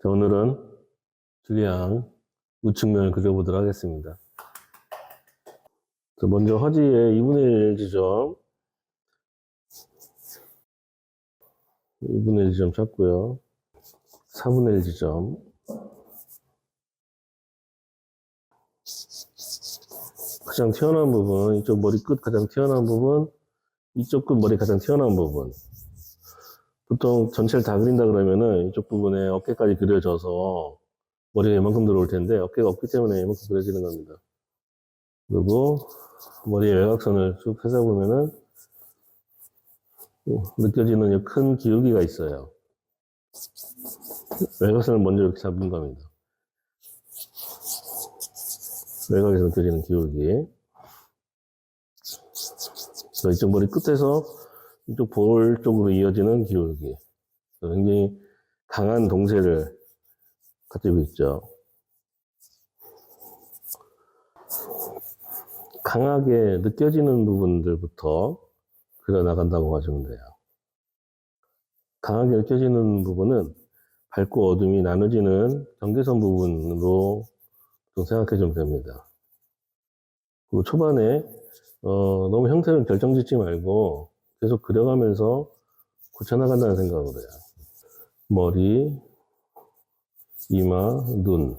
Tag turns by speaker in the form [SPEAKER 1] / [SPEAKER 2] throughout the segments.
[SPEAKER 1] 자, 오늘은 줄리앙 우측면을 그려보도록 하겠습니다. 자, 먼저 허지의 2분의 1 지점, 2분의 1 지점 찾고요. 4분의 1 지점, 가장 튀어나온 부분, 이쪽 머리 끝 가장 튀어나온 부분, 이쪽 끝 머리 가장 튀어나온 부분. 보통 전체를 다 그린다 그러면은 이쪽 부분에 어깨까지 그려져서 머리가 이만큼 들어올 텐데 어깨가 없기 때문에 이만큼 그려지는 겁니다. 그리고 머리의 외곽선을 쭉 펴서보면은 느껴지는 큰 기울기가 있어요. 외곽선을 먼저 이렇게 잡은 겁니다. 외곽에서 느껴지는 기울기. 그래서 이쪽 머리 끝에서 이쪽 볼 쪽으로 이어지는 기울기. 굉장히 강한 동세를 가지고 있죠. 강하게 느껴지는 부분들부터 그려나간다고 봐주면 돼요. 강하게 느껴지는 부분은 밝고 어둠이 나눠지는 경계선 부분으로 좀 생각해 주면 됩니다. 그리고 초반에 너무 형태를 결정짓지 말고 계속 그려가면서 고쳐나간다는 생각으로 해요. 머리, 이마, 눈.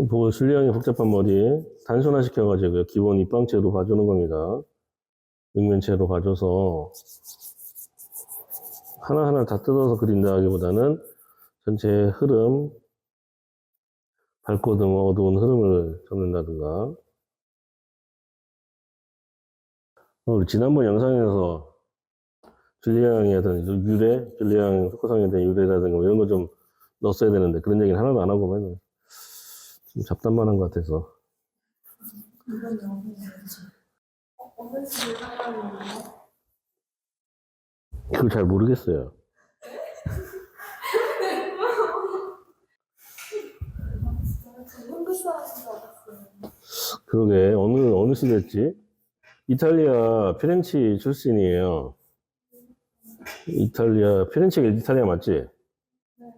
[SPEAKER 1] 보고 줄리앙의 복잡한 머리 단순화시켜가지고 기본 입방체로 봐주는 겁니다. 육면체로 봐줘서 하나하나 다 뜯어서 그린다기보다는 전체의 흐름, 밝고 어두운 흐름을 잡는다든가. 우리 지난번 영상에서 줄리앙의 어떤 유래, 줄리앙 석고성에 대한 유래라든가 이런 거 좀 넣었어야 되는데 그런 얘기는 하나도 안 하고 맨 좀 잡담만 한 것 같아서.
[SPEAKER 2] 이건 너무 어느 집을 사람이에요?
[SPEAKER 1] 그걸 잘 모르겠어요.
[SPEAKER 2] 한국 사람인 줄 알았어요.
[SPEAKER 1] 그러게 어느 시대였지? 이탈리아 피렌치 출신이에요. 피렌체가 이탈리아 맞지?
[SPEAKER 2] 네.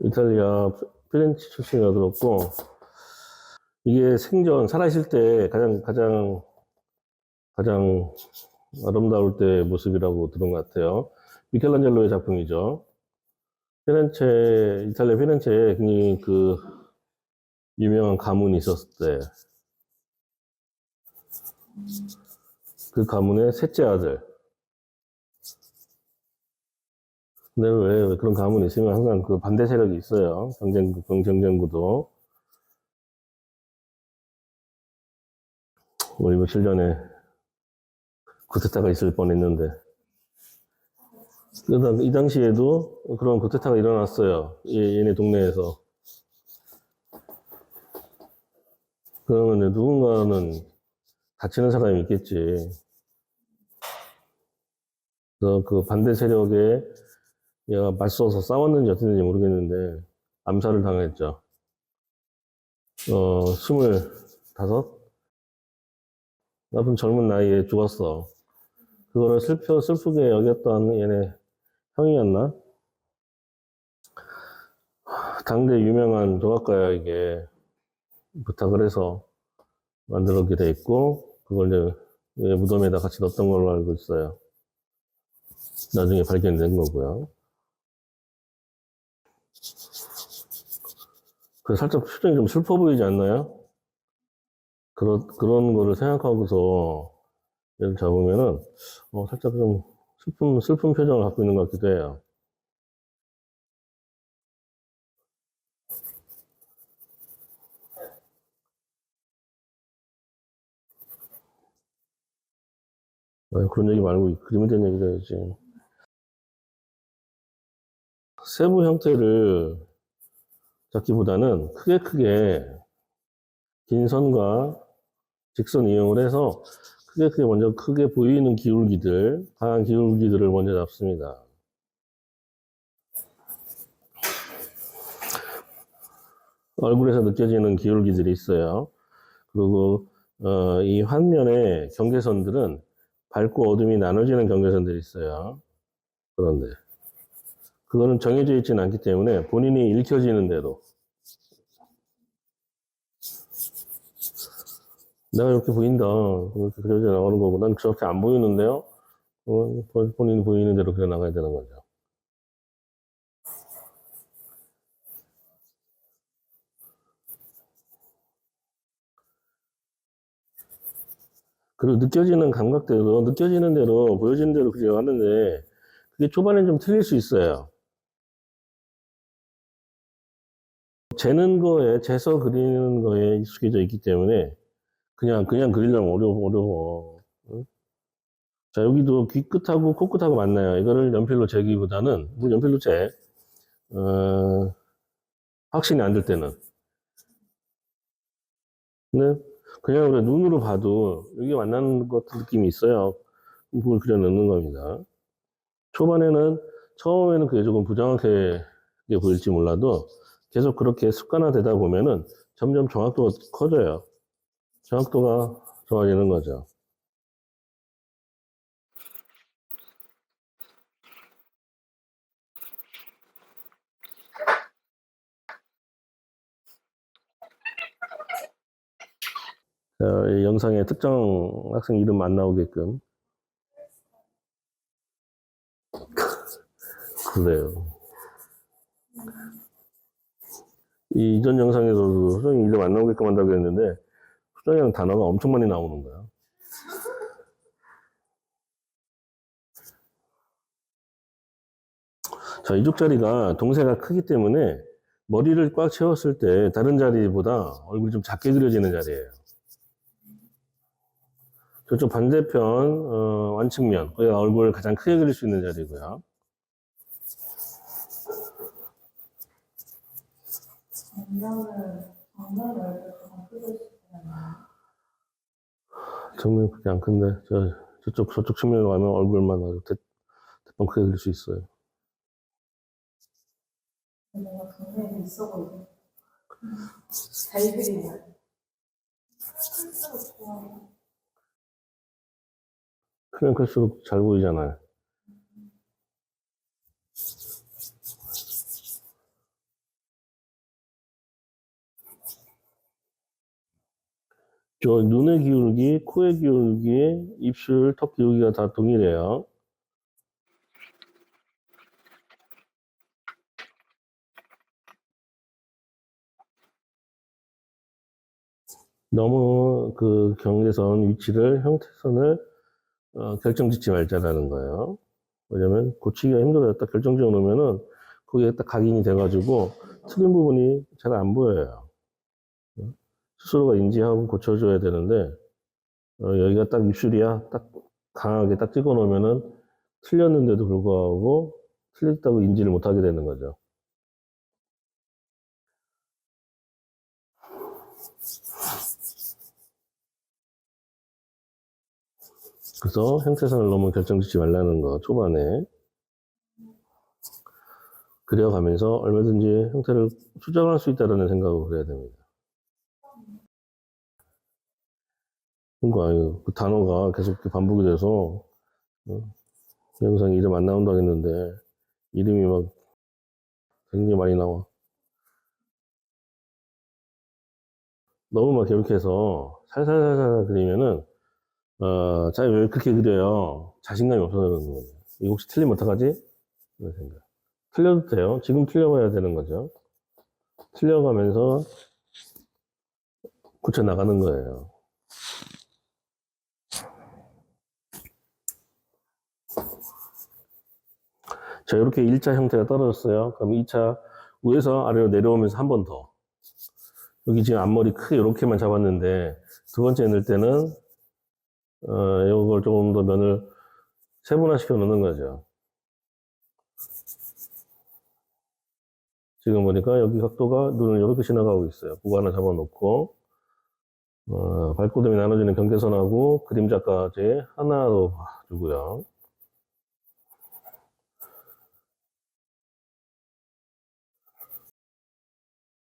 [SPEAKER 1] 이탈리아 피렌치 출신이라 들었고, 이게 살아있을 때 가장 아름다울 때 모습이라고 들은 것 같아요. 미켈란젤로의 작품이죠. 이탈리아 피렌체에 굉장히 유명한 가문이 있었을 때, 그 가문의 셋째 아들. 근데 왜 그런 가문이 있으면 항상 그 반대 세력이 있어요. 경쟁구도. 우리 며칠 전에 쿠데타가 있을 뻔했는데, 이 당시에도 그런 쿠데타가 일어났어요. 얘네 동네에서. 그러면 누군가는 다치는 사람이 있겠지. 그래서 그 반대 세력에 얘가 맞서서 싸웠는지 어땠는지 모르겠는데, 암살을 당했죠. 25? 나쁜 젊은 나이에 죽었어. 그거를 슬프게 여겼던 얘네 형이었나? 당대 유명한 조각가에게 부탁을 해서 만들게 돼 있고, 그걸 이제 무덤에다 같이 넣었던 걸로 알고 있어요. 나중에 발견된 거고요. 그 살짝 표정이 좀 슬퍼 보이지 않나요? 그런 거를 생각하고서 얘를 잡으면은, 살짝 좀 슬픈 표정을 갖고 있는 것 같기도 해요. 그런 얘기 말고 그림에 대한 얘기를 해야지. 세부 형태를 잡기보다는 크게 긴 선과 직선 이용을 해서 먼저 크게 보이는 기울기들, 강한 기울기들을 먼저 잡습니다. 얼굴에서 느껴지는 기울기들이 있어요. 그리고 이 환면의 경계선들은 밝고 어둠이 나눠지는 경계선들이 있어요. 그런데 그거는 정해져 있지는 않기 때문에 본인이 읽혀지는 대로 내가 이렇게 보인다. 이렇게 그려져 나가는 거고 난 저렇게 안 보이는데요. 본인이 보이는 대로 그려 나가야 되는 거죠. 그리고 느껴지는 감각대로, 느껴지는 대로, 보여지는 대로 그려가는데, 그게 초반엔 좀 틀릴 수 있어요. 재서 그리는 거에 익숙해져 있기 때문에, 그냥 그리려면 어려워. 응? 자, 여기도 귀 끝하고 코 끝하고 맞나요? 이거를 연필로 재기보다는, 뭐 연필로 확신이 안 들 때는. 근데, 그냥 우리가 눈으로 봐도, 여기 만나는 것 같은 느낌이 있어요. 그걸 그려 넣는 겁니다. 처음에는 그게 조금 부정확하게 보일지 몰라도 계속 그렇게 습관화되다 보면은 점점 정확도가 커져요. 정확도가 좋아지는 거죠. 자, 이 영상에 특정 학생 이름 안 나오게끔. 그래요. 이 이전 영상에서도 수정이 이름 안 나오게끔 한다고 했는데 수정이라는 단어가 엄청 많이 나오는 거야. 자, 이쪽 자리가 동세가 크기 때문에 머리를 꽉 채웠을 때 다른 자리보다 얼굴이 좀 작게 그려지는 자리예요. 저쪽 반대편 완측면, 거기가 얼굴을 가장 크게 그릴 수 있는 자리고요. 정면 크게 안 큰데 저쪽 측면으로 가면 얼굴만 아주 대빵 크게 그릴 수 있어요.
[SPEAKER 2] 뭔가 굉장히 있어 보이고 잘 그리네. 클수록 좋아요.
[SPEAKER 1] 크면 클수록 잘 보이잖아요. 저 눈의 기울기, 코의 기울기, 입술, 턱 기울기가 다 동일해요. 너무 그 경계선 위치를, 형태선을 결정짓지 말자라는 거예요. 왜냐면 고치기가 힘들어요. 딱 결정지어 놓으면은 거기에 딱 각인이 돼가지고 틀린 부분이 잘 안 보여요. 스스로가 인지하고 고쳐줘야 되는데 여기가 딱 입술이야. 딱 강하게 딱 찍어 놓으면은 틀렸는데도 불구하고 틀렸다고 인지를 못하게 되는 거죠. 그래서 형태선을 너무 결정짓지 말라는 거 초반에 그려가면서 얼마든지 형태를 수정할 수 있다는 생각으로 그래야 됩니다. 그러니까 그 단어가 계속 반복이 돼서 영상 이름 안 나온다고 했는데 이름이 막 굉장히 많이 나와. 너무 막 이렇게 해서 살살살살 그리면은 자, 왜 그렇게 그려요? 자신감이 없어서 그러는 거죠. 이거 혹시 틀리면 어떡하지? 이런 생각. 틀려도 돼요. 지금 틀려봐야 되는 거죠. 틀려가면서 고쳐나가는 거예요. 자, 이렇게 1차 형태가 떨어졌어요. 그럼 2차 위에서 아래로 내려오면서 한 번 더. 여기 지금 앞머리 크게 이렇게만 잡았는데 두 번째 넣을 때는 이걸 조금 더 면을 세분화시켜 놓는 거죠. 지금 보니까 여기 각도가 눈을 이렇게 지나가고 있어요. 그거 하나 잡아놓고 발돋움이 나눠지는 경계선하고 그림자까지 하나로 봐주고요.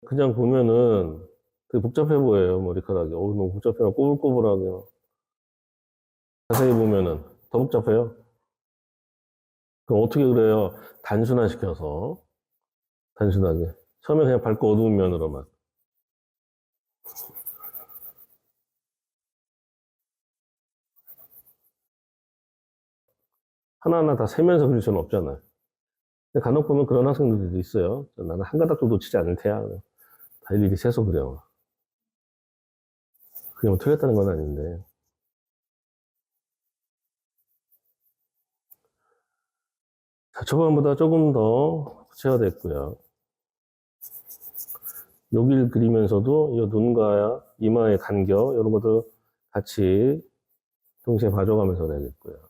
[SPEAKER 1] 그냥 보면은 되게 복잡해 보여요, 머리카락이. 너무 복잡해요. 꼬불꼬불하게. 자세히 보면은 더 복잡해요. 그럼 어떻게 그래요? 단순화시켜서. 단순하게. 처음에 그냥 밝고 어두운 면으로만. 하나하나 다 세면서 그릴 수는 없잖아요. 근데 간혹 보면 그런 학생들도 있어요. 나는 한 가닥도 놓치지 않을 테야. 다 일일이 세서 그려. 그게 뭐 틀렸다는 건 아닌데. 자, 초반보다 조금 더 구체화됐고요. 여기를 그리면서도 이 눈과 이마의 간격 이런 것도 같이 동시에 봐줘가면서 그려야겠고요.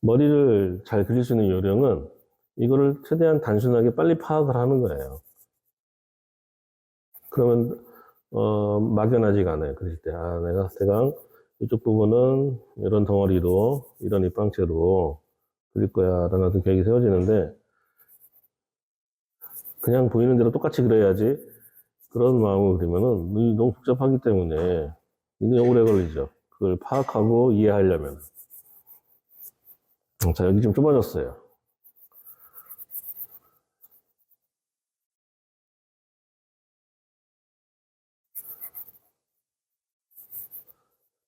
[SPEAKER 1] 머리를 잘 그릴 수 있는 요령은 이거를 최대한 단순하게 빨리 파악을 하는 거예요. 그러면 막연하지가 않아요. 그릴 때 내가 대강 이쪽 부분은 이런 덩어리로 이런 입방체로 그릴 거야 라는 어떤 계획이 세워지는데 그냥 보이는 대로 똑같이 그려야지 그런 마음으로 그리면은 눈이 너무 복잡하기 때문에 굉장히 오래 걸리죠. 그걸 파악하고 이해하려면. 자, 여기 좀 좁아졌어요.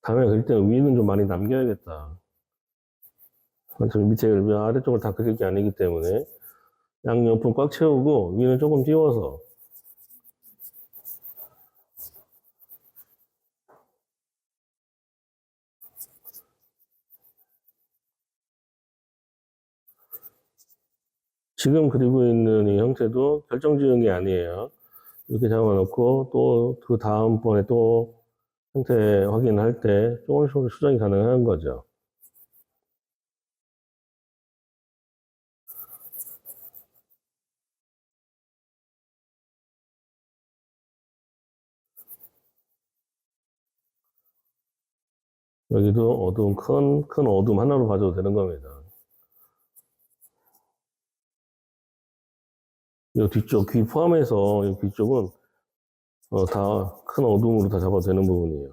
[SPEAKER 1] 다음에 그릴 때는 위는 좀 많이 남겨야겠다. 저 밑에 아래쪽을 다 그릴 게 아니기 때문에 양옆은 꽉 채우고 위는 조금 띄워서 지금 그리고 있는 이 형태도 결정지은 게 아니에요. 이렇게 잡아놓고 또 그 다음번에 또 형태 확인할 때 조금씩 수정이 가능한 거죠. 여기도 어두운 큰 어둠 하나로 봐줘도 되는 겁니다. 이 뒤쪽 귀 포함해서 이 뒤쪽은 다 큰 어둠으로 다 잡아도 되는 부분이에요.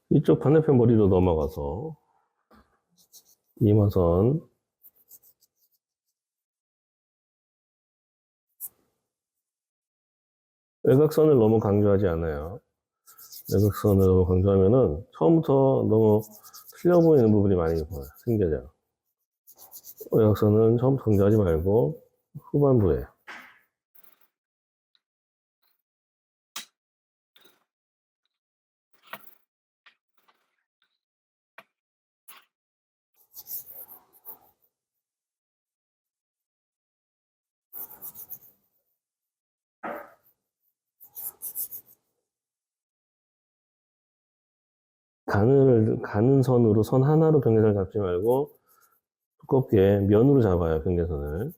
[SPEAKER 1] 이쪽 반대편 머리로 넘어가서 이마선 외곽선을 너무 강조하지 않아요. 외곽선을 너무 강조하면은 처음부터 너무 틀려 보이는 부분이 많이 생겨져요. 외곽선은 처음부터 강조하지 말고 후반부에 가는 선으로 선 하나로 경계선을 잡지 말고 두껍게 면으로 잡아요, 경계선을.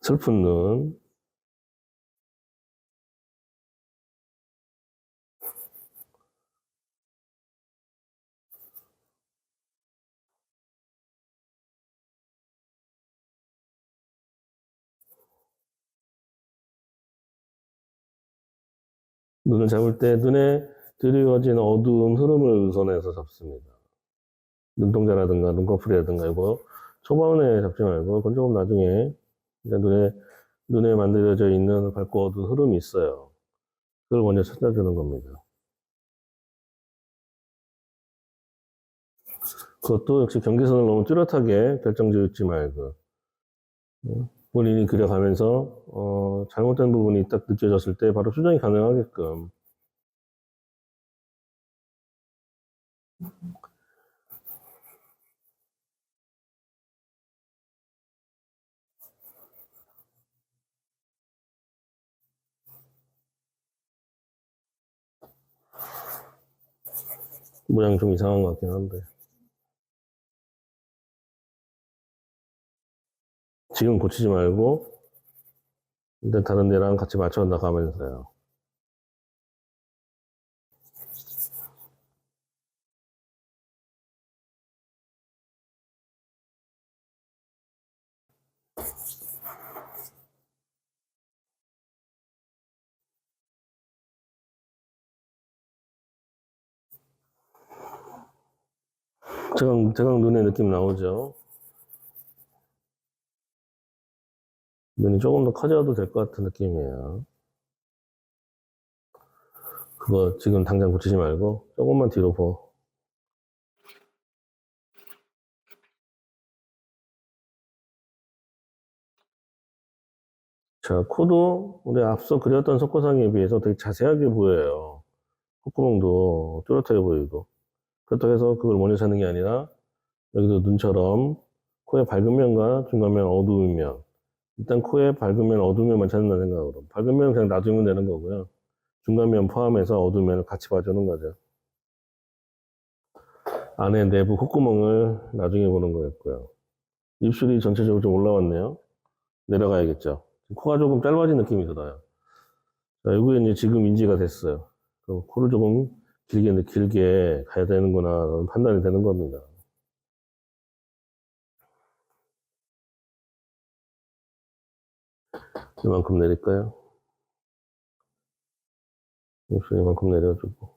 [SPEAKER 1] 슬픈 눈. 눈을 잡을 때 눈에 드리워진 어두운 흐름을 우선해서 잡습니다. 눈동자라든가 눈꺼풀이라든가 이거 초반에 잡지 말고 그건 조금 나중에 눈에 만들어져 있는 밝고 어두운 흐름이 있어요. 그걸 먼저 찾아주는 겁니다. 그것도 역시 경계선을 너무 뚜렷하게 결정지지 말고 본인이 그려가면서 잘못된 부분이 딱 느껴졌을 때 바로 수정이 가능하게끔 모양이 좀 이상한 것 같긴 한데. 지금 고치지 말고, 일단 다른 데랑 같이 맞춰 나가면서요. 대강 눈에 느낌 나오죠? 눈이 조금 더 커져도 될 것 같은 느낌이에요. 그거 지금 당장 고치지 말고 조금만 뒤로 보. 자, 코도 우리 앞서 그렸던 속고상에 비해서 되게 자세하게 보여요. 콧구멍도 뚜렷하게 보이고. 그렇다고 해서 그걸 먼저 찾는 게 아니라 여기도 눈처럼 코의 밝은 면과 중간 면, 어두운 면. 일단 코의 밝은 면, 어두운 면만 찾는다는 생각으로. 밝은 면은 그냥 놔두면 되는 거고요. 중간 면 포함해서 어두운 면을 같이 봐주는 거죠. 안에 내부 콧구멍을 나중에 보는 거였고요. 입술이 전체적으로 좀 올라왔네요. 내려가야겠죠. 코가 조금 짧아진 느낌이 들어요. 자, 이게 이제 지금 인지가 됐어요. 그럼 코를 조금 길게 가야 되는구나 판단이 되는 겁니다. 이만큼 내릴까요? 입술 이만큼 내려주고.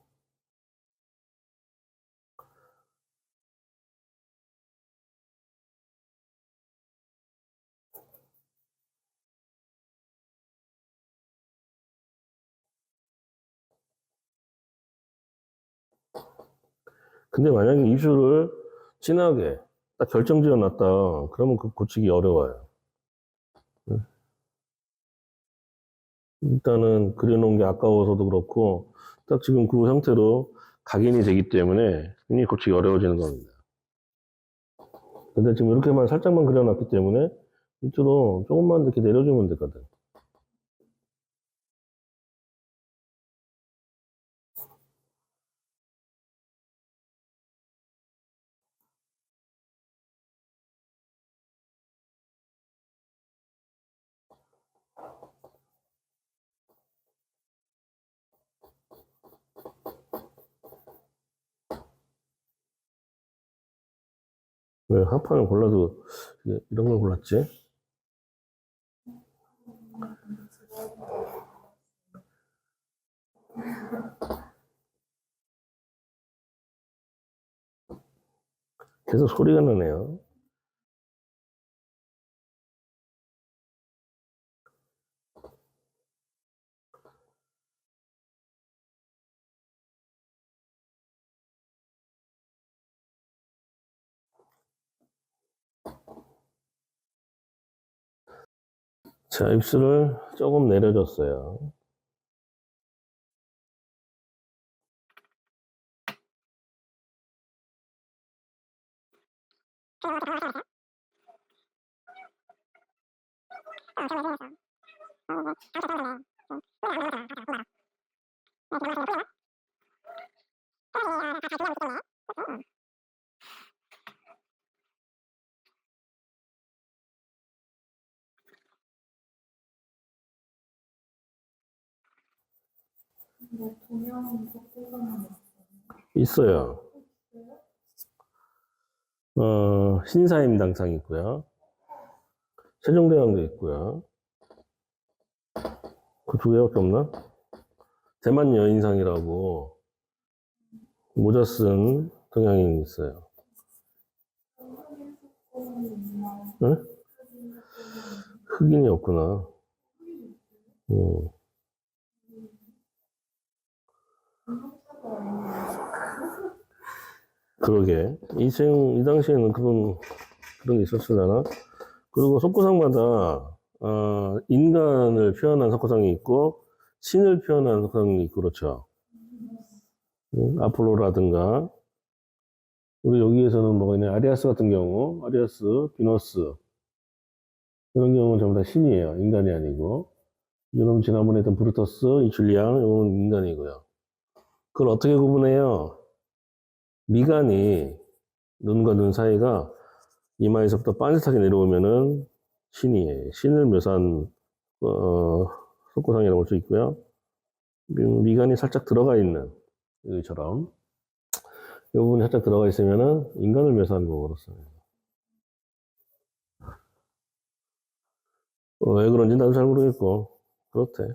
[SPEAKER 1] 근데 만약에 입술을 진하게 딱 결정지어 놨다. 그러면 그 고치기 어려워요. 일단은 그려놓은 게 아까워서도 그렇고, 딱 지금 그 형태로 각인이 되기 때문에 굉장히 고치기 어려워지는 겁니다. 근데 지금 이렇게만 살짝만 그려놨기 때문에 밑으로 조금만 이렇게 내려주면 되거든. 왜 하판을 골라도 이런 걸 골랐지? 계속 소리가 나네요. 자, 입술을 조금 내려줬어요.
[SPEAKER 2] 뭐 동양 속고상은
[SPEAKER 1] 있어요. 신사임당상 있고요. 세종대왕도 있고요. 그 두 개밖에 없나? 대만 여인상이라고 모자 쓴 동양인이 있어요. 응? 흑인이 없구나. 그러게. 이 당시에는 그런 게 있었으려나? 그리고 속고상마다, 인간을 표현한 속고상이 있고, 신을 표현한 속고상이 있고, 그렇죠. 아폴로라든가, 우리 여기에서는 뭐가 있냐, 아리아스 같은 경우, 아리아스, 비너스, 이런 경우는 전부 다 신이에요. 인간이 아니고. 여러분 지난번에 했던 브루터스, 이 줄리앙, 이건 인간이고요. 그걸 어떻게 구분해요? 미간이 눈과 눈 사이가 이마에서부터 반듯하게 내려오면은 신이에요. 신을 묘사한 속고상이라고 볼 수 있고요. 미간이 살짝 들어가 있는 여기처럼 이 부분이 살짝 들어가 있으면은 인간을 묘사하는 거고 그렇습니다. 왜 그런지 나도 잘 모르겠고 그렇대.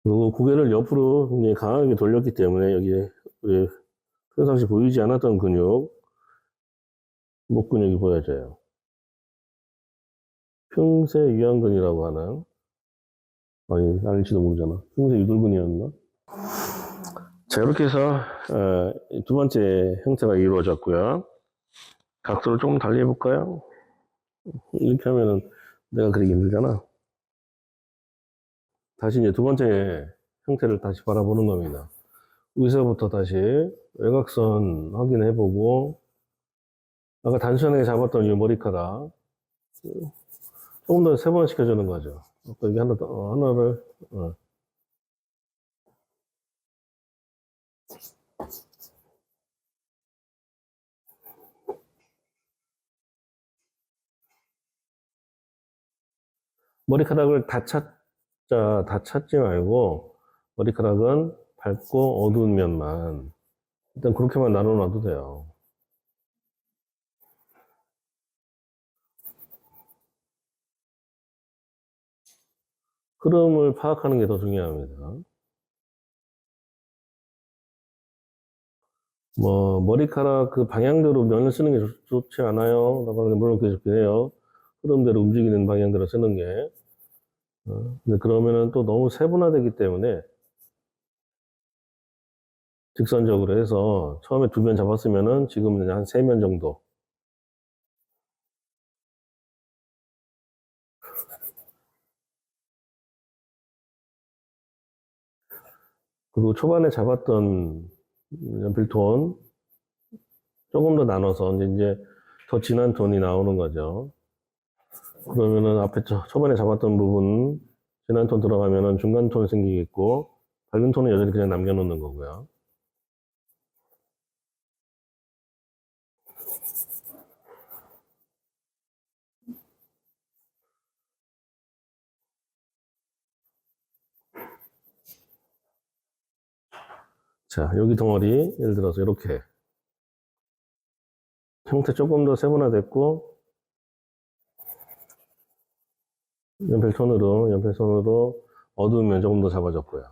[SPEAKER 1] 그리고 고개를 옆으로 굉장히 강하게 돌렸기 때문에 여기에 우리 평상시 보이지 않았던 근육, 목 근육이 보여져요. 평세 유양근이라고 하는, 아니, 알지도 모르잖아. 평세 유돌근이었나? 자, 이렇게 해서, 두 번째 형태가 이루어졌고요. 각도를 조금 달리 해볼까요? 이렇게 하면은 내가 그리기 힘들잖아. 다시 이제 두 번째 형태를 다시 바라보는 겁니다. 여기서부터 다시 외곽선 확인해보고, 아까 단순하게 잡았던 이 머리카락, 조금 더 세분화시켜주는 거죠. 아까 여기 하나 더, 하나를, 머리카락을 다 찾지 말고, 머리카락은 밝고 어두운 면만, 일단 그렇게만 나눠놔도 돼요. 흐름을 파악하는 게 더 중요합니다. 뭐, 머리카락 그 방향대로 면을 쓰는 게 좋지 않아요? 라고 하는데, 물론 그게 좋긴 해요. 흐름대로 움직이는 방향대로 쓰는 게. 근데 그러면은 또 너무 세분화되기 때문에, 직선적으로 해서 처음에 두 면 잡았으면은 지금은 한 세 면 정도. 그리고 초반에 잡았던 연필톤 조금 더 나눠서 이제 더 진한 톤이 나오는 거죠. 그러면은 앞에 초반에 잡았던 부분 진한 톤 들어가면은 중간 톤 생기겠고 밝은 톤은 여전히 그냥 남겨놓는 거고요. 자, 여기 덩어리 예를 들어서 이렇게 형태 조금 더 세분화됐고 연필손으로 어두운 면 조금 더 잡아줬고요.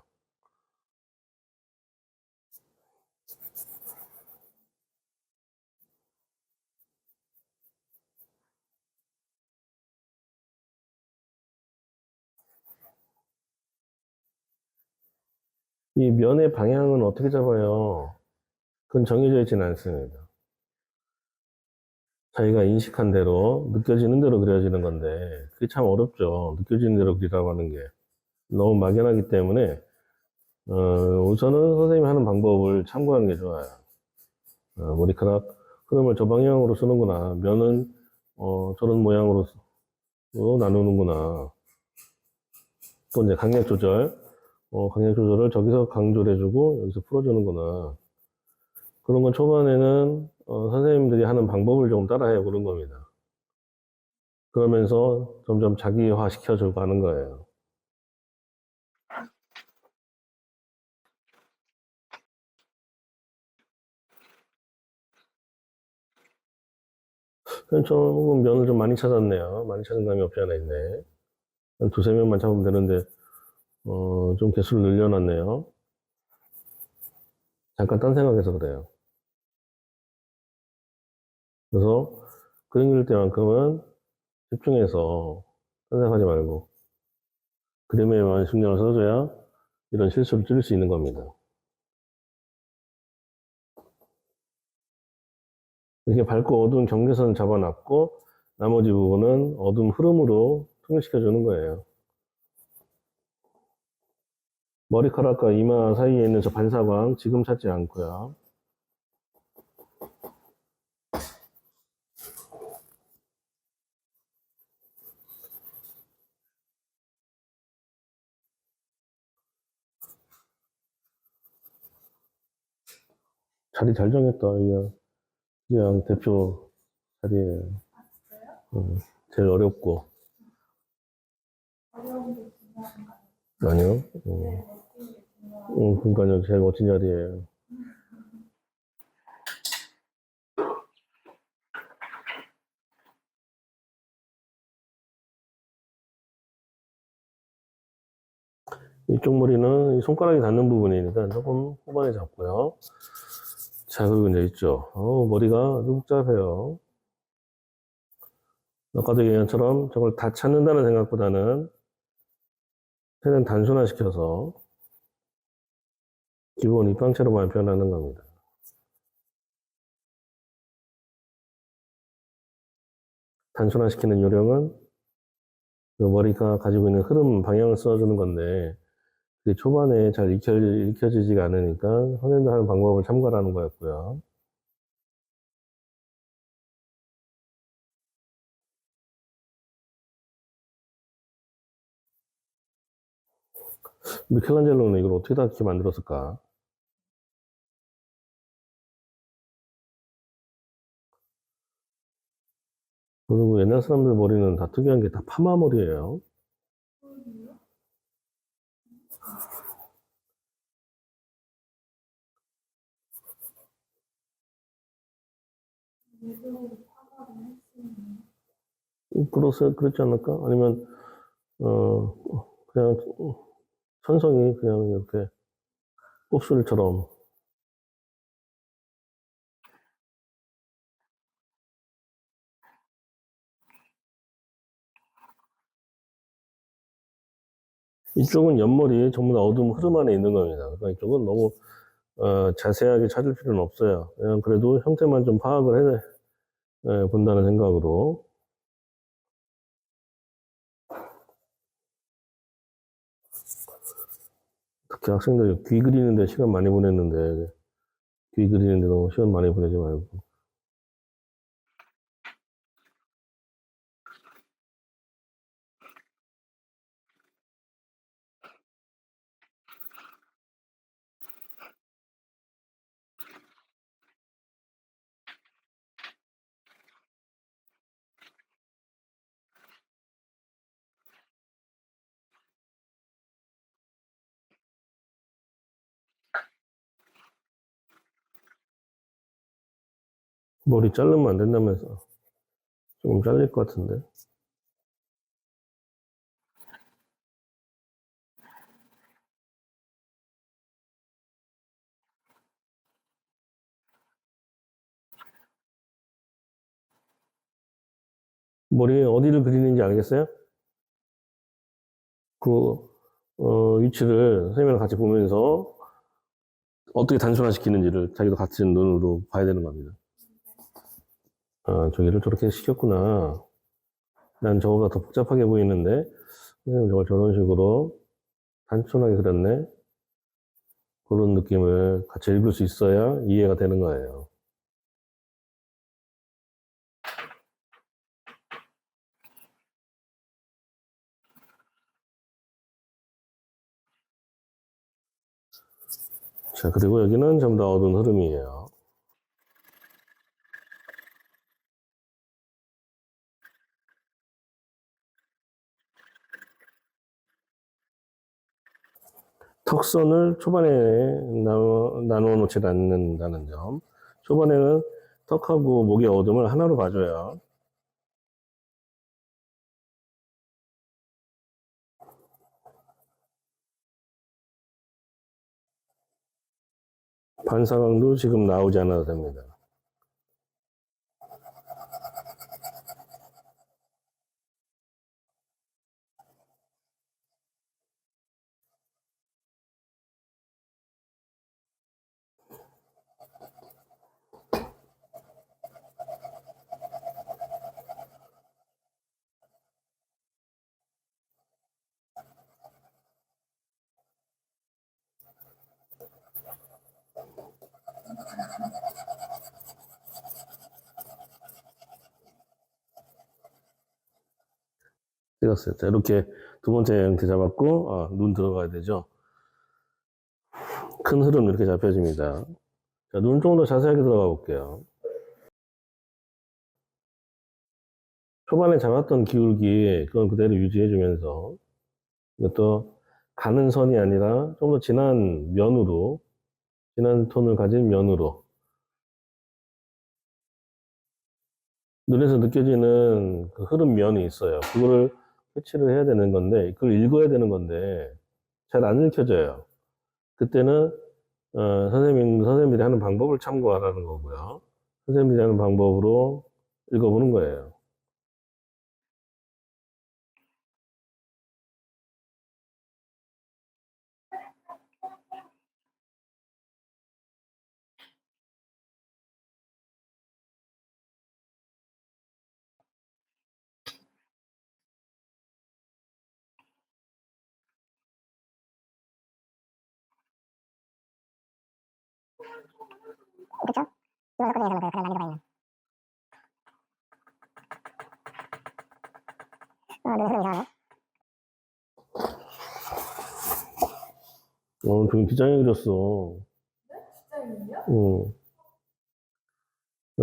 [SPEAKER 1] 이 면의 방향은 어떻게 잡아요? 그건 정해져 있지는 않습니다. 자기가 인식한 대로, 느껴지는 대로 그려지는 건데, 그게 참 어렵죠. 느껴지는 대로 그리라고 하는 게. 너무 막연하기 때문에, 우선은 선생님이 하는 방법을 참고하는 게 좋아요. 머리카락 흐름을 저 방향으로 쓰는구나. 면은, 저런 모양으로 나누는구나. 또 이제 강약 조절을 저기서 강조를 해주고, 여기서 풀어주는구나. 그런 건 초반에는, 선생님들이 하는 방법을 조금 따라해 보는 겁니다. 그러면서 점점 자기화 시켜주고 하는 거예요. 조금 면을 좀 많이 찾았네요. 많이 찾은 감이 없지 않아 있네. 한 두세 명만 잡으면 되는데, 좀 개수를 늘려놨네요. 잠깐 딴 생각해서 그래요. 그래서 그림 그릴 때만큼은 집중해서 딴 생각하지 말고 그림에만 신경을 써줘야 이런 실수를 줄일 수 있는 겁니다. 이렇게 밝고 어두운 경계선 잡아놨고 나머지 부분은 어두운 흐름으로 통일시켜주는 거예요. 머리카락과 이마 사이에 있는 저 반사광 지금 찾지 않고요. 자리 잘 정했다. 이게 그냥 대표 자리예요. 제일 어렵고.
[SPEAKER 2] 어려운 게 중요한가요?
[SPEAKER 1] 아니요.
[SPEAKER 2] 제일 멋진 게 중요한가요?
[SPEAKER 1] 그러니까요. 제일 멋진 자리예요. 이쪽 머리는 이 손가락이 닿는 부분이니까 조금 후반에 잡고요. 자, 그리고 이제 있죠. 머리가 아주 복잡해요. 아까도 얘기한 것처럼 저걸 다 찾는다는 생각보다는 최대한 단순화시켜서 기본 입방체로만 표현하는 겁니다. 단순화시키는 요령은 그 머리가 가지고 있는 흐름 방향을 써주는 건데 그게 초반에 잘 익혀지지가 않으니까 선생님도 하는 방법을 참고하라는 거였고요. 미켈란젤로는 이걸 어떻게 다 이렇게 만들었을까? 그리고 옛날 사람들 머리는 다 특이한 게 다 파마 머리예요.
[SPEAKER 2] 일부러 파마를 했으면
[SPEAKER 1] 그렇지 않을까? 아니면, 그냥, 천성이 그냥 이렇게 곱슬처럼. 이쪽은 옆머리 전부 다 어두운 흐름 안에 있는 겁니다. 그러니까 이쪽은 너무, 자세하게 찾을 필요는 없어요. 그냥 그래도 형태만 좀 파악을 본다는 생각으로. 특히 학생들 귀 그리는데 시간 많이 보냈는데, 귀 그리는데 너무 시간 많이 보내지 말고. 머리 자르면 안 된다면서. 조금 잘릴 것 같은데. 머리에 어디를 그리는지 알겠어요? 그, 위치를 선생님이랑 같이 보면서 어떻게 단순화시키는지를 자기도 같은 눈으로 봐야 되는 겁니다. 저기를 저렇게 시켰구나. 난 저거가 더 복잡하게 보이는데, 선생님 저걸 저런 식으로 단순하게 그렸네. 그런 느낌을 같이 읽을 수 있어야 이해가 되는 거예요. 자, 그리고 여기는 전부 다 어두운 흐름이에요. 턱선을 초반에 나누어 놓지 않는다는 점. 초반에는 턱하고 목의 어둠을 하나로 봐줘요. 반사광도 지금 나오지 않아도 됩니다. 찍었어요. 자, 이렇게 두 번째 형태 잡았고, 눈 들어가야 되죠. 큰 흐름 이렇게 잡혀집니다. 자, 눈 좀 더 자세하게 들어가 볼게요. 초반에 잡았던 기울기, 그건 그대로 유지해주면서, 이것도 가는 선이 아니라 좀 더 진한 면으로, 진한 톤을 가진 면으로, 눈에서 느껴지는 그 흐름 면이 있어요. 그거를 캐치를 해야 되는 건데, 그걸 읽어야 되는 건데, 잘 안 읽혀져요. 그때는, 선생님들이 하는 방법을 참고하라는 거고요. 선생님들이 하는 방법으로 읽어보는 거예요.
[SPEAKER 3] 그쵸? 이거 서클에서는 그 그런 난이도가 있는. 눈의 흐름이 이상하네.
[SPEAKER 1] 좀 기장이 그렸어.
[SPEAKER 2] 진짜 있는데요?
[SPEAKER 1] 응.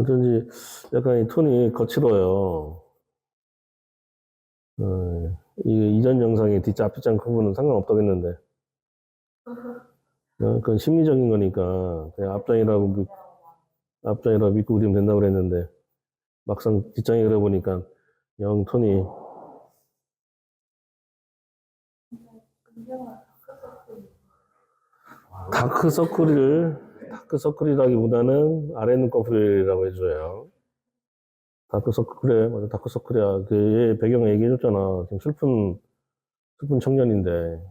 [SPEAKER 1] 어쩐지 약간 이 톤이 거칠어요. 이게 이전 영상의 뒷자 앞뒷장 크고는 상관없다고 했는데, 그건 심리적인 거니까, 그냥 앞장이라고 믿고 그리면 된다고 그랬는데, 막상 뒷장에 그려보니까, 영 톤이, 다크서클이라기보다는 아래 눈꺼풀이라고 해줘요. 다크서클, 그래, 맞아, 다크서클이야. 얘 배경 얘기해줬잖아. 지금 슬픈 청년인데.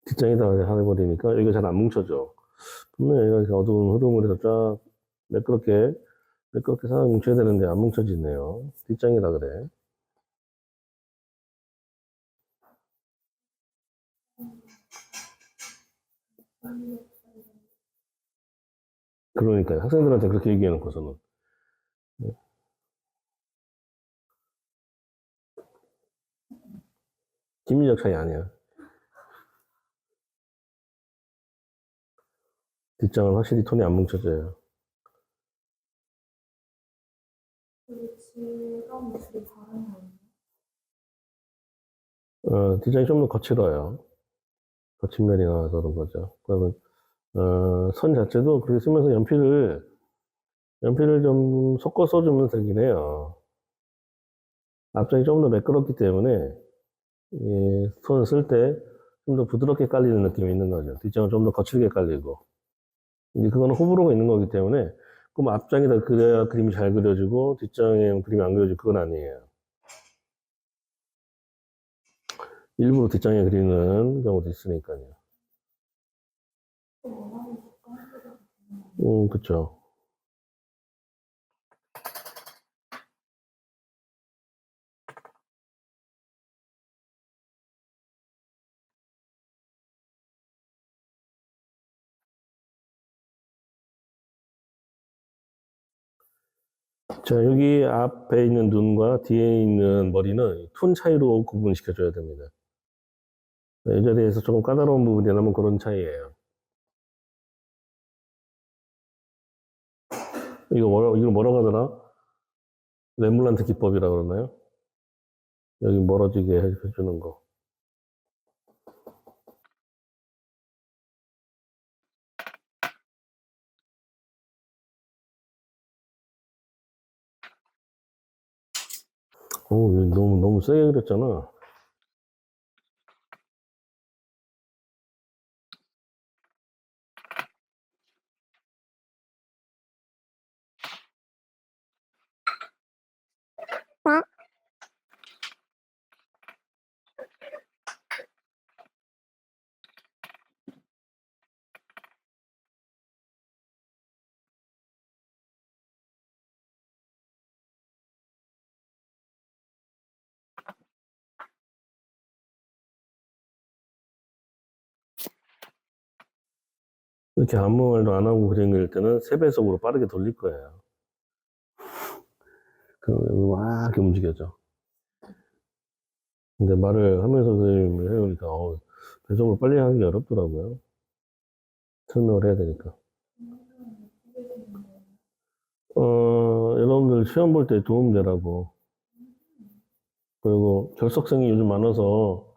[SPEAKER 1] 뒷장에다가 해버리니까 여기가 잘 안 뭉쳐져. 분명히 여기가 이렇게 어두운 흐름을 해서 쫙 매끄럽게 싹 뭉쳐야 되는데 안 뭉쳐지네요. 뒷장이라 그래. 그러니까요. 학생들한테 그렇게 얘기해놓고서는. 심리적 차이 아니야. 뒷장은 확실히 톤이 안 뭉쳐져요.
[SPEAKER 2] 그리고 질감이 되게 다른 거예요.
[SPEAKER 1] 뒷장이 좀 더 거칠어요. 거친 면이 나와서 그런 거죠. 그러면, 선 자체도 그렇게 쓰면서 연필을 좀 섞어 써주면 되긴 해요. 앞장이 좀 더 매끄럽기 때문에, 손을 쓸 때 좀 더 부드럽게 깔리는 느낌이 있는 거죠. 뒷장은 좀 더 거칠게 깔리고. 이제 그거는 호불호가 있는 거기 때문에, 그럼 앞장에다 그려야 그림이 잘 그려지고, 뒷장에 그림이 안 그려지고, 그건 아니에요. 일부러 뒷장에 그리는 경우도 있으니까요. 그쵸. 자, 여기 앞에 있는 눈과 뒤에 있는 머리는 톤 차이로 구분시켜줘야 됩니다. 이 자리에서 조금 까다로운 부분이 나면 그런 차이예요. 이거 뭐라고 하더라? 레물란트 기법이라고 그러나요? 여기 멀어지게 해주는 거. 이거 너무 세게 그렸잖아. 이렇게 아무 말도 안 하고 그림 그릴 때는 3배속으로 빠르게 돌릴 거예요. 그럼 막 이렇게 움직여져. 근데 말을 하면서 그림을 해보니까, 배속으로 빨리 하기 어렵더라고요. 설명을 해야 되니까. 여러분들 시험 볼 때 도움 되라고. 그리고 결석생이 요즘 많아서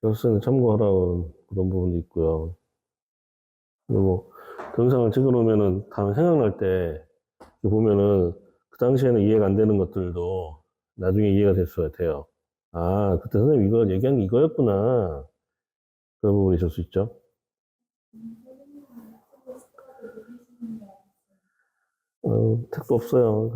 [SPEAKER 1] 결석생을 참고하라고 그런 부분도 있고요. 그리고 동영상을 찍어 놓으면은 다음에 생각날 때 보면은 그 당시에는 이해가 안 되는 것들도 나중에 이해가 될 수가 돼요. 아, 그때 선생님 이거 얘기한 게 이거였구나. 그런 부분이 있을 수 있죠. 택도 없어요.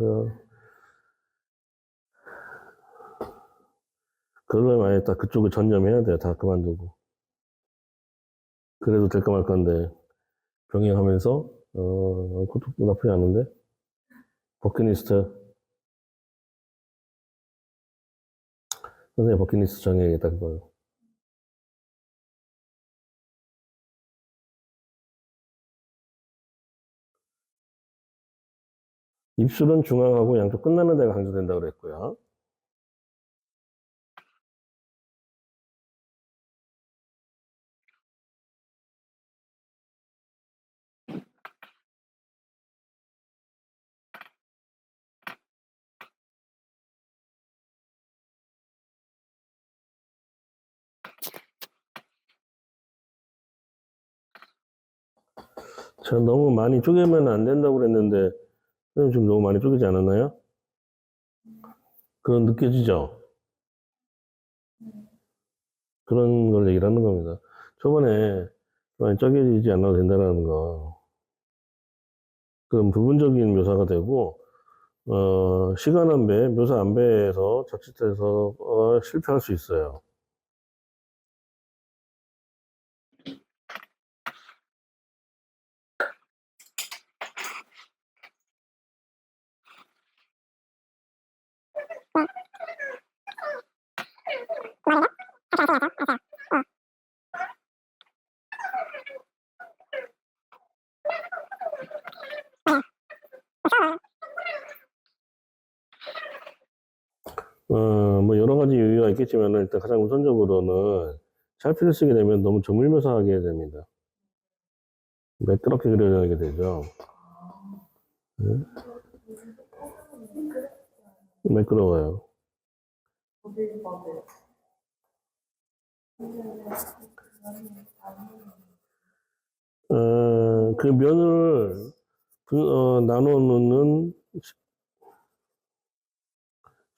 [SPEAKER 1] 그걸 만약에 딱 그쪽을 전념해야 돼요. 다 그만두고. 그래도 될까 말까 한데, 병행하면서, 그것도 나쁘지 않은데? 버킷리스트. 선생님 버킷리스트 정해야겠다, 그걸. 입술은 중앙하고 양쪽 끝나는 데가 강조된다고 그랬고요. 저 너무 많이 쪼개면 안 된다고 그랬는데, 선생님 지금 너무 많이 쪼개지 않았나요? 그런 느껴지죠? 그런 걸 얘기를 하는 겁니다. 저번에 많이 쪼개지지 않아도 된다는 거. 그럼 부분적인 묘사가 되고, 시간 한 배, 묘사 안 배에서 자칫해서 실패할 수 있어요. 뭐 여러 가지 이유가 있겠지만 일단 가장 우선적으로는 찰필을 쓰게 되면 너무 조물묘사하게 됩니다. 매끄럽게 그려내게 되죠. 네? 매끄러워요. 그 면을 나눠 놓는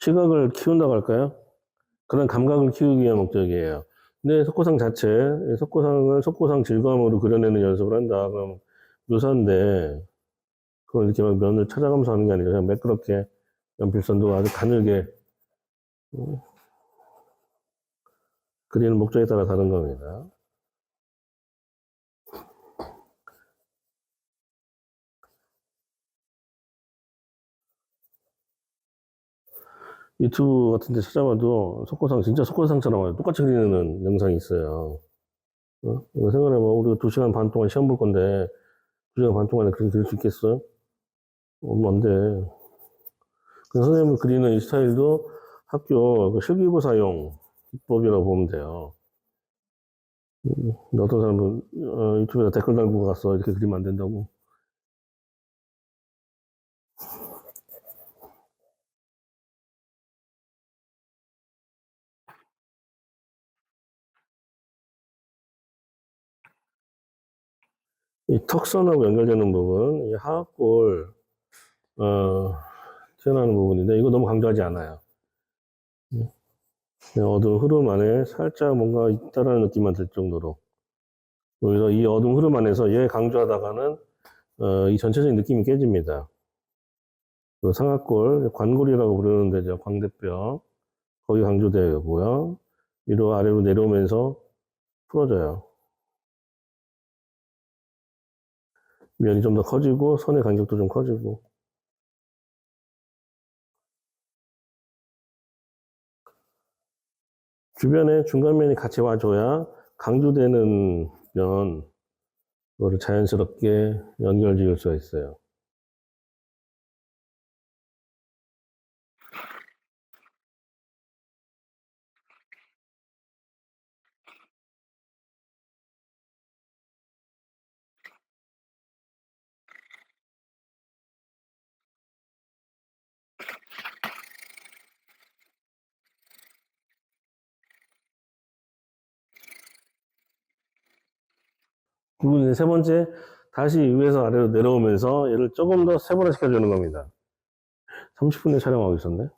[SPEAKER 1] 시각을 키운다고 할까요? 그런 감각을 키우기 위한 목적이에요. 근데 속고상 자체, 속고상을 속고상 질감으로 그려내는 연습을 한다. 그럼 묘사인데, 그걸 이렇게 막 면을 찾아가면서 하는 게 아니라 그냥 매끄럽게 연필선도 아주 가늘게 그리는 목적에 따라 다른 겁니다. 유튜브 같은 데 찾아봐도 속고상, 진짜 속고상처럼 똑같이 그리는 영상이 있어요. 이거 생각해봐. 우리가 2시간 반 동안 시험 볼 건데, 2시간 반 동안에 그렇게 그릴 수 있겠어요? 안 돼. 그 선생님을 그리는 이 스타일도 학교 그 실기고사용 기법이라고 보면 돼요. 근데 어떤 사람은 유튜브에다 댓글 달고 갔어. 이렇게 그리면 안 된다고. 이 턱선하고 연결되는 부분, 이 하악골, 튀어나오는 부분인데, 이거 너무 강조하지 않아요. 그냥 어두운 흐름 안에 살짝 뭔가 있다라는 느낌만 들 정도로. 오히려 이 어두운 흐름 안에서 얘 강조하다가는, 이 전체적인 느낌이 깨집니다. 그 상악골, 관골이라고 부르는 데죠. 광대뼈. 거기 강조되고요. 위로 아래로 내려오면서 풀어져요. 면이 좀 더 커지고 선의 간격도 좀 커지고 주변에 중간면이 같이 와줘야 강조되는 면 그거를 자연스럽게 연결 지을 수가 있어요. 그리고 이제 세 번째, 다시 위에서 아래로 내려오면서 얘를 조금 더 세분화 시켜주는 겁니다. 30분에 촬영하고 있었네?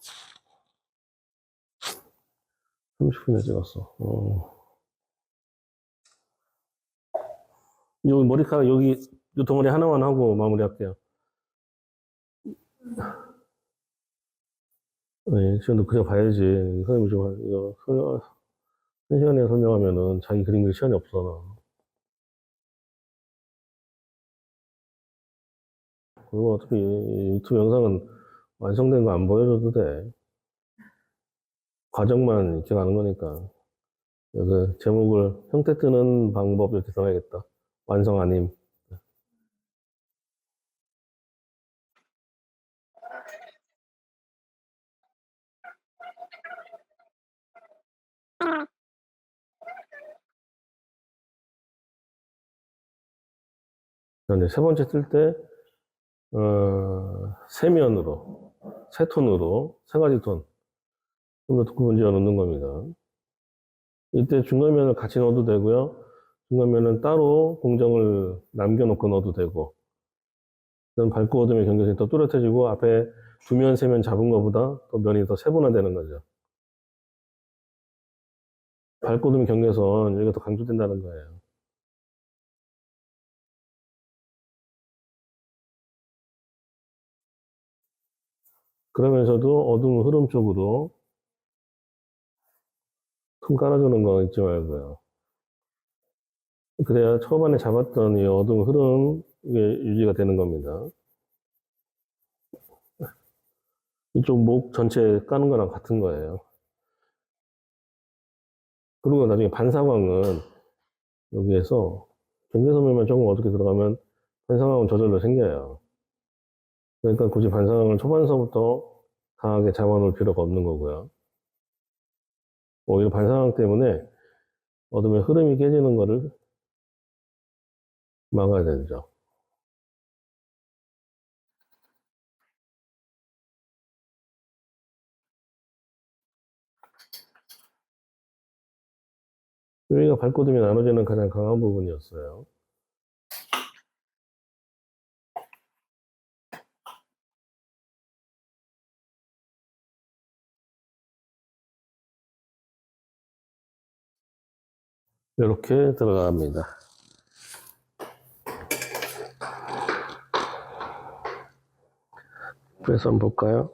[SPEAKER 1] 30분에 찍었어. 여기 머리카락, 여기, 이 덩어리 하나만 하고 마무리할게요. 네, 시간도 그냥 봐야지. 선생님이 좀, 이거, 한 시간에 설명하면은 자기 그림 그릴 시간이 없어. 그리고 어차피 유튜브 영상은 완성된 거 안 보여줘도 돼. 과정만 이렇게 가는 거니까. 그래서 제목을 형태 뜨는 방법 이렇게 써야겠다. 완성 아님. 그런데 세 번째 뜰 때, 세면으로, 세 톤으로, 세 가지 톤. 좀 더 두꺼운 지어 넣는 겁니다. 이때 중간면을 같이 넣어도 되고요. 중간면은 따로 공정을 남겨놓고 넣어도 되고. 그럼 밝고 어둠의 경계선이 더 뚜렷해지고 앞에 두 면, 세 면 잡은 것보다 더 면이 더 세분화되는 거죠. 밝고 어둠의 경계선, 여기가 더 강조된다는 거예요. 그러면서도 어둠 흐름 쪽으로 틈 깔아주는 거 잊지 말고요. 그래야 초반에 잡았던 이 어둠 흐름, 이게 유지가 되는 겁니다. 이쪽 목 전체 까는 거랑 같은 거예요. 그리고 나중에 반사광은 여기에서 경계선면만 조금 어둡게 들어가면 반사광은 저절로 생겨요. 그러니까 굳이 반사광을 초반서부터 강하게 잡아놓을 필요가 없는 거고요. 오히려 반사광 때문에 어둠의 흐름이 깨지는 거를 막아야 되죠. 여기가 밝고 어둠이 나눠지는 가장 강한 부분이었어요. 이렇게 들어갑니다. 그래서 한번 볼까요?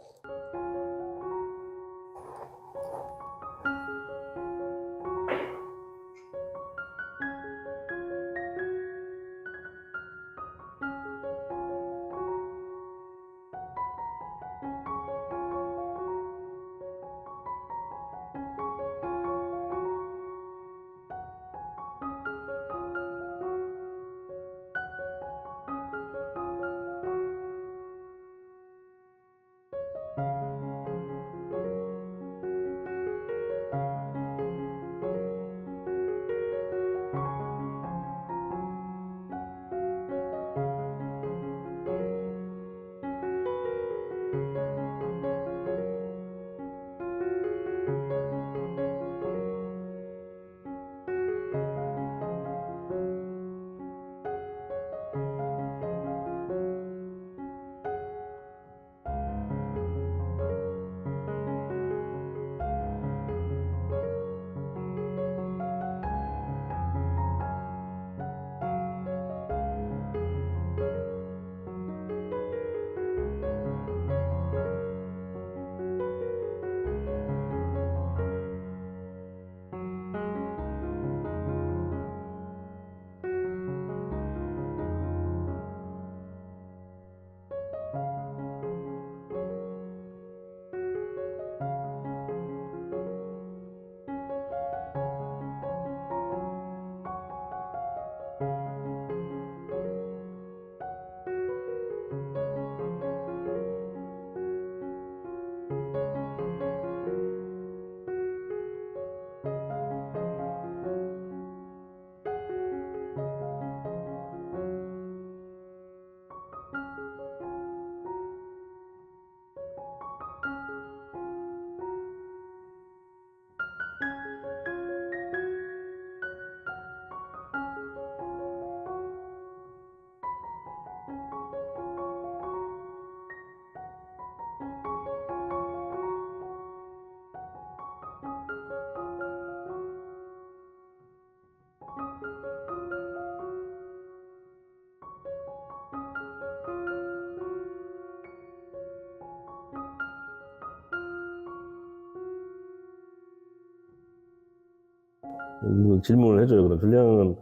[SPEAKER 1] 질문을 해줘요. 그럼 줄리앙은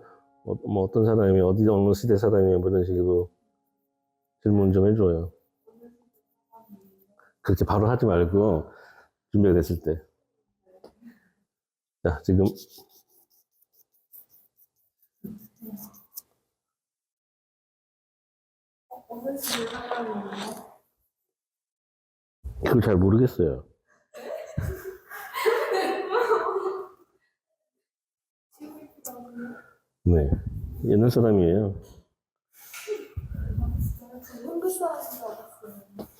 [SPEAKER 1] 뭐 어떤 사람이 어디 어느 시대 사람이에요? 뭐 이런 식으로 질문 좀 해줘요. 그렇게 바로 하지 말고 준비가 됐을 때. 자, 지금
[SPEAKER 2] 어느 시대 사람이에요?
[SPEAKER 1] 그걸 잘 모르겠어요.
[SPEAKER 2] 지구이라고요?
[SPEAKER 1] 네, 옛날 사람이에요.